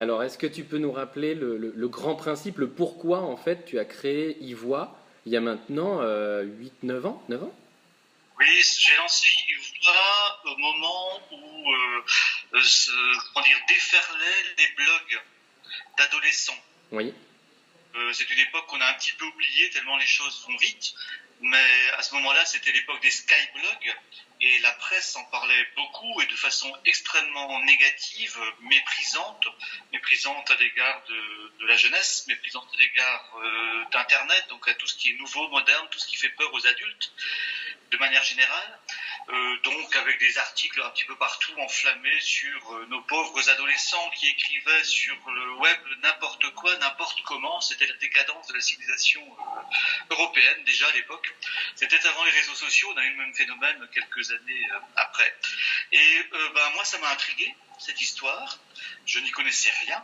Alors, est-ce que tu peux nous rappeler le grand principe, le pourquoi, en fait, tu as créé Ivoire il y a maintenant 8-9 ans, 9 ans? Oui, j'ai lancé Ivoire au moment où comment dire, déferlaient les blogs d'adolescents. Oui. C'est une époque qu'on a un petit peu oubliée tellement les choses vont vite. Mais à ce moment-là, c'était l'époque des skyblogs et la presse en parlait beaucoup et de façon extrêmement négative, méprisante à l'égard de la jeunesse, méprisante à l'égard d'Internet, donc à tout ce qui est nouveau, moderne, tout ce qui fait peur aux adultes de manière générale, donc avec des articles un petit peu partout enflammés sur nos pauvres adolescents qui écrivaient sur le web n'importe quoi, n'importe comment. C'était la décadence de la civilisation européenne déjà à l'époque. C'était avant les réseaux sociaux, on a eu le même phénomène quelques années après. Et moi ça m'a intrigué, cette histoire. Je n'y connaissais rien.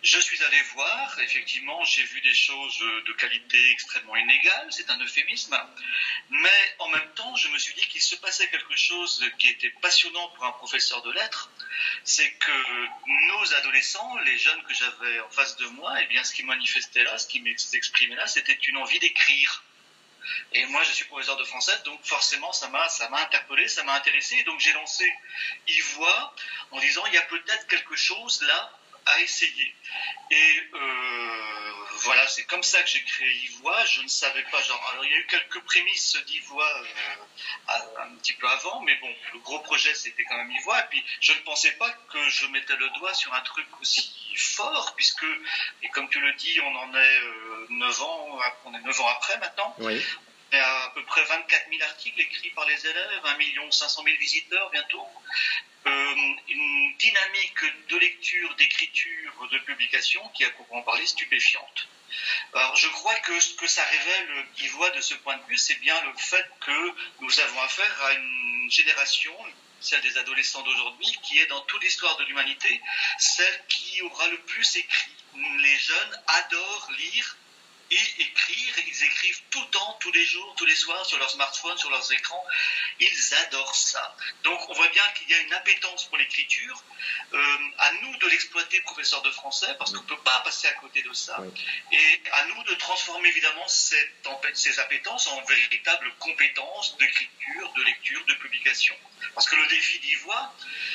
Je suis allé voir, effectivement, j'ai vu des choses de qualité extrêmement inégale, c'est un euphémisme, mais en même temps, je me suis dit qu'il se passait quelque chose qui était passionnant pour un professeur de lettres, c'est que nos adolescents, les jeunes que j'avais en face de moi, eh bien, ce qui manifestait là, ce qui s'exprimait là, c'était une envie d'écrire. Et moi, je suis professeur de français, donc forcément, ça m'a interpellé, ça m'a intéressé, et donc j'ai lancé Ivoire en disant, il y a peut-être quelque chose là à essayer. Et voilà, c'est comme ça que j'ai créé Ivoire. Je ne savais pas, alors il y a eu quelques prémices d'Ivoire un petit peu avant, mais bon, le gros projet c'était quand même Ivoire. Et puis je ne pensais pas que je mettais le doigt sur un truc aussi fort, puisque, et comme tu le dis, on en est 9 ans, on est 9 ans après maintenant. Oui. Il y a à peu près 24 000 articles écrits par les élèves, 1 500 000 visiteurs bientôt. Une dynamique de lecture, d'écriture, de publication qui est à proprement parler stupéfiante. Alors je crois que ce que ça révèle, Ivoire, de ce point de vue, c'est bien le fait que nous avons affaire à une génération, celle des adolescents d'aujourd'hui, qui est dans toute l'histoire de l'humanité, celle qui aura le plus écrit. Les jeunes adorent lire et écrire, ils écrivent tout le temps, tous les jours, tous les soirs, sur leur smartphone, sur leurs écrans. Ils adorent ça. Donc on voit bien qu'il y a une appétence pour l'écriture. À nous de l'exploiter, professeur de français, parce qu'on ne peut pas passer à côté de ça. Oui. Et à nous de transformer évidemment ces appétences en véritables compétences d'écriture, de lecture, de publication. Parce que le défi d'Ivoire,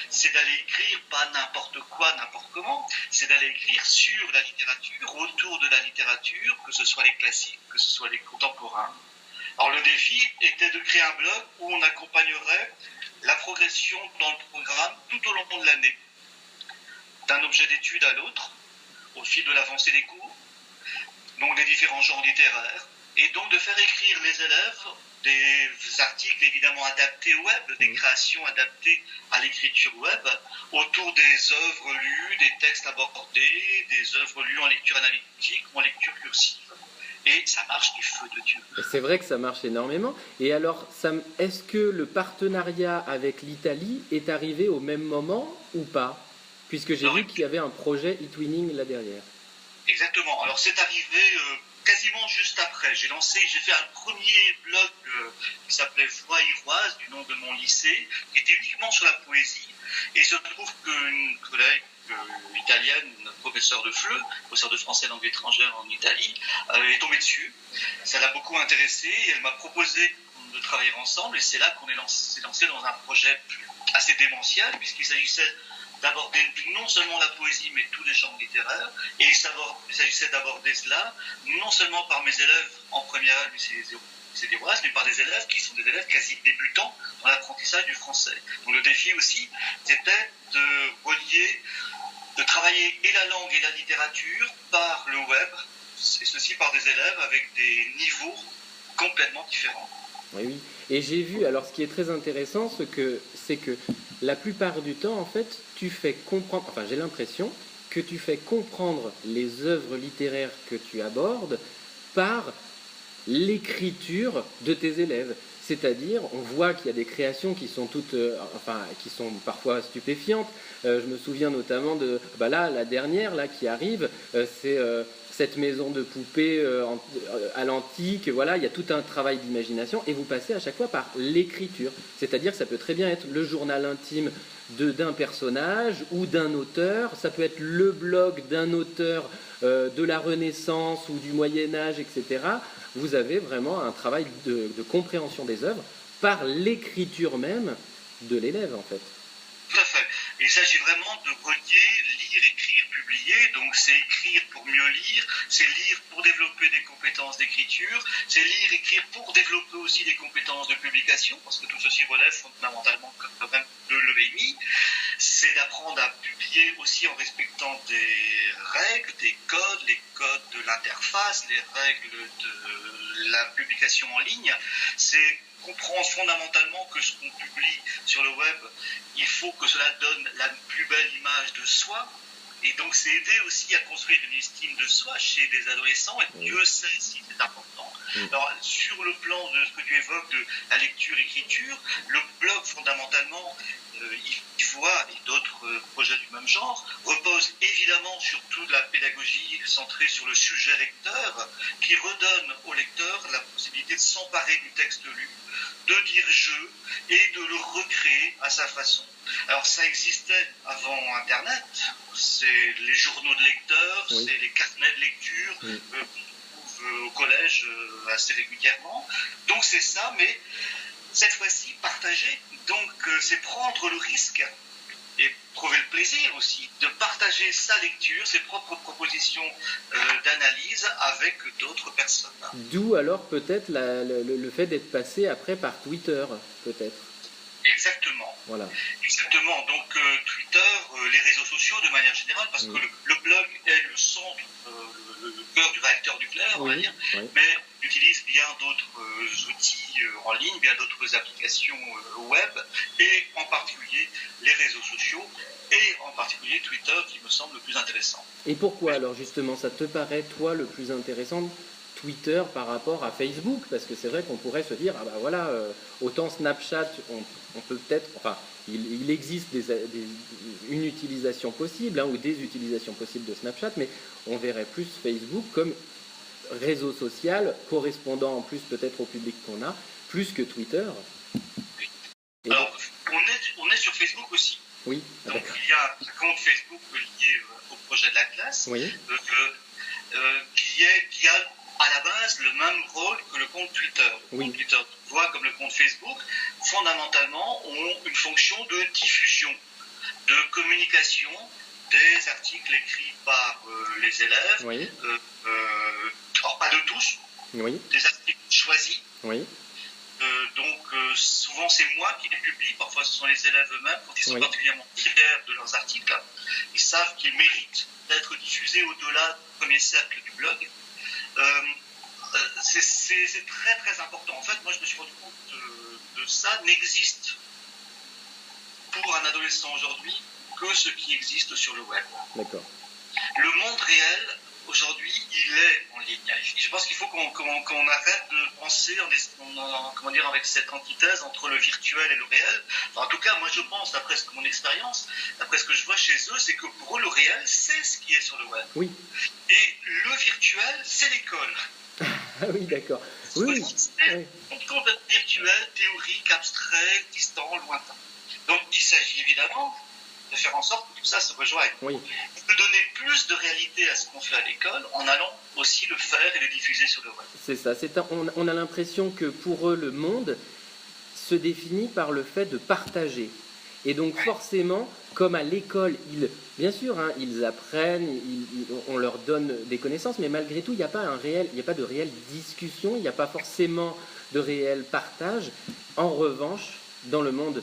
c'est d'aller écrire pas n'importe quoi, n'importe comment, c'est d'aller écrire sur la littérature, autour de la littérature, que ce soit les classiques, que ce soit les contemporains. Alors le défi était de créer un blog où on accompagnerait la progression dans le programme tout au long de l'année, d'un objet d'étude à l'autre, au fil de l'avancée des cours, donc des différents genres littéraires, et donc de faire écrire les élèves des articles évidemment adaptés au web, des créations adaptées à l'écriture web, autour des œuvres lues, des textes abordés, des œuvres lues en lecture analytique ou en lecture cursive. Et ça marche du feu de Dieu. C'est vrai que ça marche énormément. Et alors, est-ce que le partenariat avec l'Italie est arrivé au même moment ou pas? Puisque j'ai Alors, vu qu'il y avait un projet eTwinning là derrière. exactement. Alors c'est arrivé quasiment juste après. J'ai fait un premier blog qui s'appelait Voix Iroise, du nom de mon lycée, qui était uniquement sur la poésie. Et il se trouve qu'une collègue italienne, professeure de FLE, professeure de français langue étrangère en Italie, est tombée dessus. Ça l'a beaucoup intéressée et elle m'a proposé de travailler ensemble. Et c'est là qu'on s'est lancé dans un projet assez démentiel, puisqu'il s'agissait d'aborder non seulement la poésie, mais tous les genres littéraires. Et il s'agissait d'aborder cela, non seulement par mes élèves en première année du lycée d'Ivoire, mais par des élèves qui sont des élèves quasi débutants dans l'apprentissage du français. Donc le défi aussi, c'était de relier, de travailler et la langue et la littérature par le web, et ceci par des élèves avec des niveaux complètement différents. Oui, oui. Et j'ai vu, alors ce qui est très intéressant, c'est que la plupart du temps, en fait, tu fais comprendre, enfin j'ai l'impression que tu fais comprendre les œuvres littéraires que tu abordes par l'écriture de tes élèves. C'est-à-dire, on voit qu'il y a des créations qui sont toutes, qui sont parfois stupéfiantes. Je me souviens notamment de, là, la dernière là qui arrive, c'est cette maison de poupées à l'antique. Voilà, il y a tout un travail d'imagination et vous passez à chaque fois par l'écriture. C'est-à-dire, ça peut très bien être le journal intime d'un personnage ou d'un auteur. Ça peut être le blog d'un auteur de la Renaissance ou du Moyen-Âge, etc. Vous avez vraiment un travail de compréhension des œuvres par l'écriture même de l'élève, en fait. Tout à fait. Il s'agit vraiment de relier lire, écrire, publier. Donc c'est écrire pour mieux lire, c'est lire pour développer des compétences d'écriture, c'est lire, écrire pour développer aussi des compétences de publication, parce que tout ceci relève fondamentalement quand même de l'EMI. C'est d'apprendre à publier aussi en respectant des règles, des codes, les codes de l'interface, les règles de la publication en ligne. C'est comprendre fondamentalement que ce qu'on publie sur le web, il faut que cela donne la plus belle image de soi. Et donc c'est aider aussi à construire une estime de soi chez des adolescents, et Dieu sait si c'est important. Alors sur le plan de ce que tu évoques de la lecture-écriture, le blog fondamentalement, Ivoire et d'autres projets du même genre, repose évidemment sur toute la pédagogie centrée sur le sujet lecteur, qui redonne au lecteur la possibilité de s'emparer du texte lu, de dire je, et de le recréer à sa façon. Alors ça existait avant Internet, c'est les journaux de lecteurs, c'est les carnets de lecture qu'on trouve au collège assez régulièrement. Donc c'est ça, mais cette fois-ci partagé. Donc c'est prendre le risque et trouver le plaisir aussi de partager sa lecture, ses propres propositions d'analyse avec d'autres personnes. D'où alors peut-être le fait d'être passé après par Twitter, peut-être. Exactement. Voilà. Exactement. Donc Twitter, les réseaux sociaux de manière générale, parce que le blog est le centre, le cœur du réacteur nucléaire, on va dire, mais on utilise bien d'autres outils en ligne, bien d'autres applications web, et en particulier les réseaux sociaux, et en particulier Twitter qui me semble le plus intéressant. Et pourquoi alors justement ça te paraît toi le plus intéressant Twitter par rapport à Facebook? Parce que c'est vrai qu'on pourrait se dire, autant Snapchat, on peut peut-être, il existe une utilisation possible, ou des utilisations possibles de Snapchat, mais on verrait plus Facebook comme réseau social, correspondant en plus peut-être au public qu'on a, plus que Twitter. Et alors, on est sur Facebook aussi. Oui. Donc il y a un compte Facebook lié au projet de la classe, qui a à la base le même rôle que le compte Twitter. Le compte Twitter, voit comme le compte Facebook, fondamentalement ont une fonction de diffusion, de communication des articles écrits par les élèves, alors pas de tous, des articles choisis. Donc souvent c'est moi qui les publie, parfois ce sont les élèves eux-mêmes, quand ils sont particulièrement fiers de leurs articles, ils savent qu'ils méritent d'être diffusés au-delà du premier cercle du blog. C'est très très important. En fait, moi je me suis rendu compte de ça, n'existe pour un adolescent aujourd'hui que ce qui existe sur le web. D'accord. Le monde réel, aujourd'hui, il est en ligne. Je pense qu'il faut qu'on arrête de penser avec cette antithèse entre le virtuel et le réel. Enfin, en tout cas, moi je pense, d'après mon expérience, d'après ce que je vois chez eux, c'est que pour eux, le réel, c'est ce qui est sur le web. Oui. Et le virtuel, c'est l'école. Ah oui, d'accord. C'est complètement virtuel, théorique, abstrait, distant, lointain. Donc, il s'agit évidemment de faire en sorte que tout ça se rejoigne. Oui. On peut donner plus de réalité à ce qu'on fait à l'école en allant aussi le faire et le diffuser sur le web. C'est ça. On a l'impression que pour eux, le monde se définit par le fait de partager. Et donc forcément, comme à l'école, bien sûr, ils apprennent, on leur donne des connaissances, mais malgré tout, il n'y a pas de réelle discussion, il n'y a pas forcément de réel partage. En revanche, dans le monde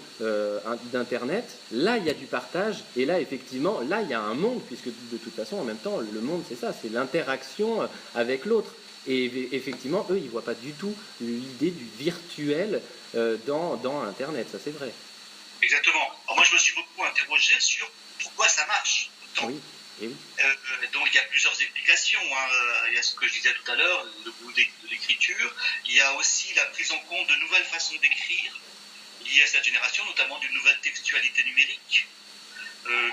d'Internet, là, il y a du partage, et là, effectivement, là, il y a un monde, puisque de toute façon, en même temps, le monde, c'est ça, c'est l'interaction avec l'autre. Et effectivement, eux, ils ne voient pas du tout l'idée du virtuel dans Internet, ça c'est vrai. Exactement. Alors moi, je me suis beaucoup interrogé sur pourquoi ça marche autant. Oui. Et oui. Donc il y a plusieurs explications. Hein. Il y a ce que je disais tout à l'heure, le goût de l'écriture. Il y a aussi la prise en compte de nouvelles façons d'écrire liées à cette génération, notamment d'une nouvelle textualité numérique,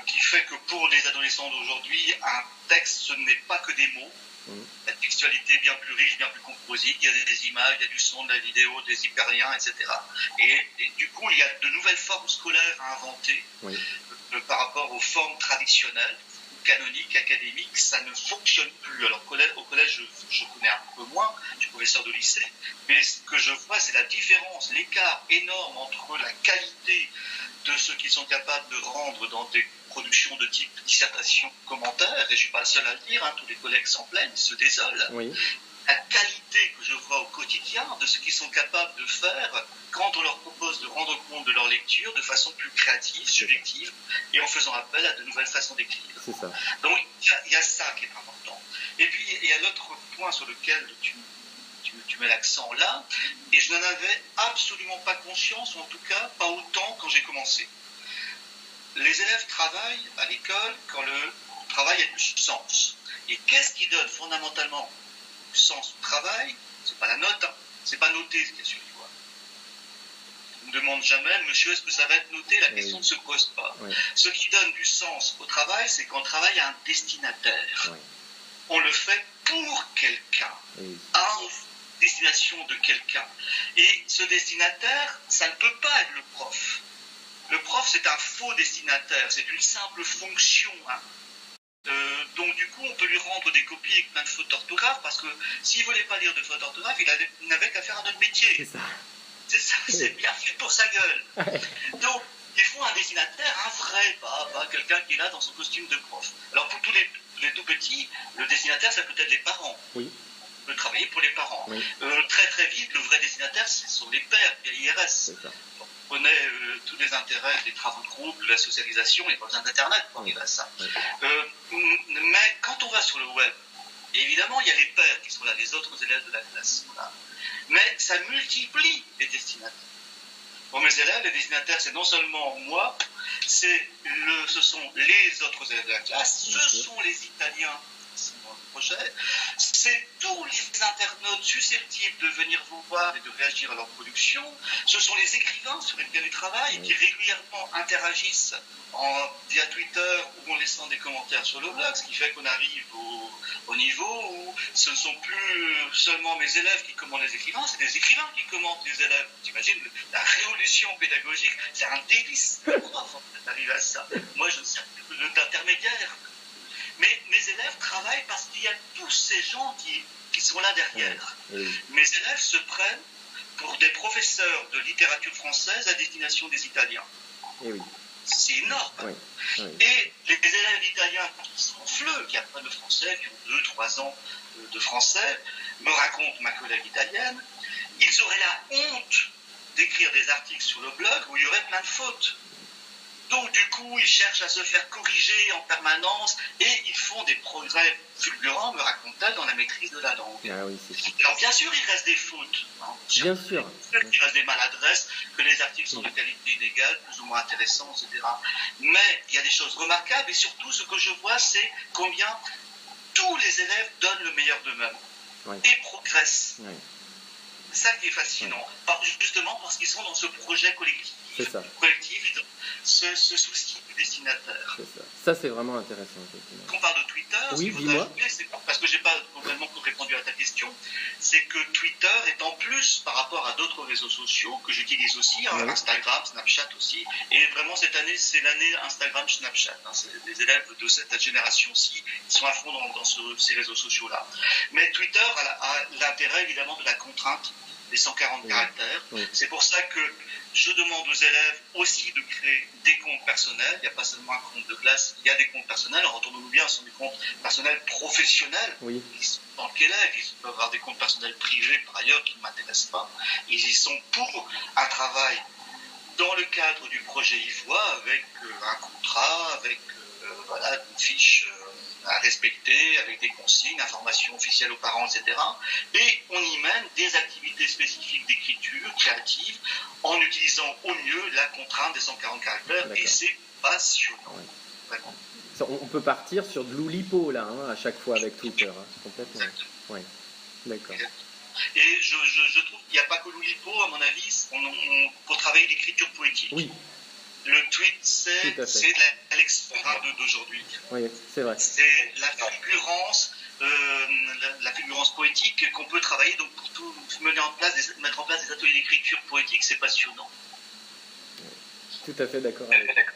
qui fait que pour les adolescents d'aujourd'hui, un texte, ce n'est pas que des mots. La textualité est bien plus riche, bien plus composite. Il y a des images, il y a du son, de la vidéo, des hyperliens, etc. Et du coup, il y a de nouvelles formes scolaires à inventer par rapport aux formes traditionnelles, canoniques, académiques. Ça ne fonctionne plus. Alors au collège, je connais un peu moins, je suis professeur de lycée, mais ce que je vois, c'est la différence, l'écart énorme entre la qualité de ceux qui sont capables de rendre dans des productions de type dissertation, commentaire, et je ne suis pas le seul à le dire, hein, tous les collègues s'en plaignent, se désolent. Oui. La qualité que je vois au quotidien de ce qu'ils sont capables de faire quand on leur propose de rendre compte de leur lecture de façon plus créative, subjective, et en faisant appel à de nouvelles façons d'écrire. C'est ça. Donc il y a ça qui est important. Et puis il y a l'autre point sur lequel tu mets l'accent là, et je n'en avais absolument pas conscience, ou en tout cas pas autant quand j'ai commencé. Les élèves travaillent à l'école quand le travail a du sens. Et qu'est-ce qui donne fondamentalement du sens au travail? C'est pas la note, hein. C'est pas noté ce qu'il y a sur le doigt. On ne demande jamais, monsieur, est-ce que ça va être noté? La question ne se pose pas. Oui. Ce qui donne du sens au travail, c'est quand le travail a un destinataire. Oui. On le fait pour quelqu'un, à destination de quelqu'un. Et ce destinataire, ça ne peut pas être le prof. Le prof, c'est un faux destinataire, c'est une simple fonction. Hein. Donc du coup, on peut lui rendre des copies avec plein de fautes d'orthographe, parce que s'il ne voulait pas lire de fautes d'orthographe, il n'avait qu'à faire un autre métier. C'est ça. C'est ça, c'est bien fait pour sa gueule. Donc, il faut un destinataire, un vrai, pas quelqu'un qui est là dans son costume de prof. Alors pour tous les tout petits, le destinataire, ça peut être les parents. Oui. On peut travailler pour les parents. Oui. Très très vite, le vrai destinataire, ce sont les pères, l'IRS. C'est ça. On connaît tous les intérêts des travaux de groupe, de la socialisation, il n'y a pas besoin d'Internet pour arriver à ça. Mais quand on va sur le web, évidemment, il y a les pairs qui sont là, les autres élèves de la classe. Voilà. Mais ça multiplie les destinataires. Pour mes élèves, les destinataires, c'est non seulement moi, ce sont les autres élèves de la classe, ce sont les Italiens qui sont dans le projet, c'est tous les internautes susceptibles de venir vous voir et de réagir à leur production, ce sont les écrivains sur lesquels ils travaillent qui régulièrement interagissent via Twitter ou en laissant des commentaires sur le blog, ce qui fait qu'on arrive au niveau où ce ne sont plus seulement mes élèves qui commentent les écrivains, c'est des écrivains qui commentent les élèves. T'imagines, la révolution pédagogique, c'est un délice de prof d'arriver à ça. Moi, je ne sers plus d'intermédiaire. Mais mes élèves travaillent parce qu'il y a tous ces gens qui sont là derrière. Mes élèves se prennent pour des professeurs de littérature française à destination des Italiens. C'est énorme. Et les élèves italiens qui sont fleux, qui apprennent le français, qui ont 2-3 ans de français, me raconte ma collègue italienne, ils auraient la honte d'écrire des articles sur le blog où il y aurait plein de fautes. Donc du coup, ils cherchent à se faire corriger en permanence et ils font des progrès fulgurants, me raconte-t-elle, dans la maîtrise de la langue. Ah oui, alors bien sûr, il reste des fautes. Hein. Bien sûr. Il reste des maladresses, que les articles sont de qualité inégale, plus ou moins intéressants, etc. Mais il y a des choses remarquables et surtout, ce que je vois, c'est combien tous les élèves donnent le meilleur d'eux-mêmes et progressent. C'est ça qui est fascinant, justement parce qu'ils sont dans ce projet collectif. C'est ça. Collectif, ce souci du destinataire. C'est ça. Ça, c'est vraiment intéressant. Quand on parle de Twitter, oui, dis-moi. Parce que je n'ai pas complètement répondu à ta question, c'est que Twitter est en plus, par rapport à d'autres réseaux sociaux que j'utilise aussi, Instagram, Snapchat aussi, et vraiment cette année, c'est l'année Instagram, Snapchat. Hein, c'est des élèves de cette génération-ci qui sont à fond dans ces réseaux sociaux-là. Mais Twitter a l'intérêt évidemment de la contrainte des 140 caractères. C'est pour ça que je demande aux élèves aussi de créer des comptes personnels. Il n'y a pas seulement un compte de classe, il y a des comptes personnels. Alors, entendons-nous bien, ce sont des comptes personnels professionnels. Ils sont en tant qu'élèves, ils peuvent avoir des comptes personnels privés par ailleurs qui ne m'intéressent pas. Ils y sont pour un travail dans le cadre du projet Ivoire avec un contrat, avec une fiche à respecter, avec des consignes, informations officielles aux parents, etc. Et on y mène des activités spécifiques d'écriture créative en utilisant au mieux la contrainte des 140 caractères. D'accord. Et c'est passionnant. vraiment. On peut partir sur de l'oulipo là, hein, à chaque fois avec Twitter, hein, complètement. Ouais, d'accord. Et je trouve qu'il n'y a pas que l'oulipo, à mon avis, pour travailler l'écriture poétique. Oui. Le tweet, c'est l'extra d'aujourd'hui. Oui, c'est vrai. C'est la fulgurance poétique qu'on peut travailler. Donc pour tout mettre en place des ateliers d'écriture poétique, c'est passionnant. Tout à fait d'accord avec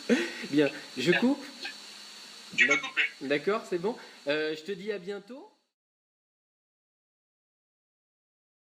vous. Bien, je coupe. Tu peux couper. D'accord, c'est bon. Je te dis à bientôt.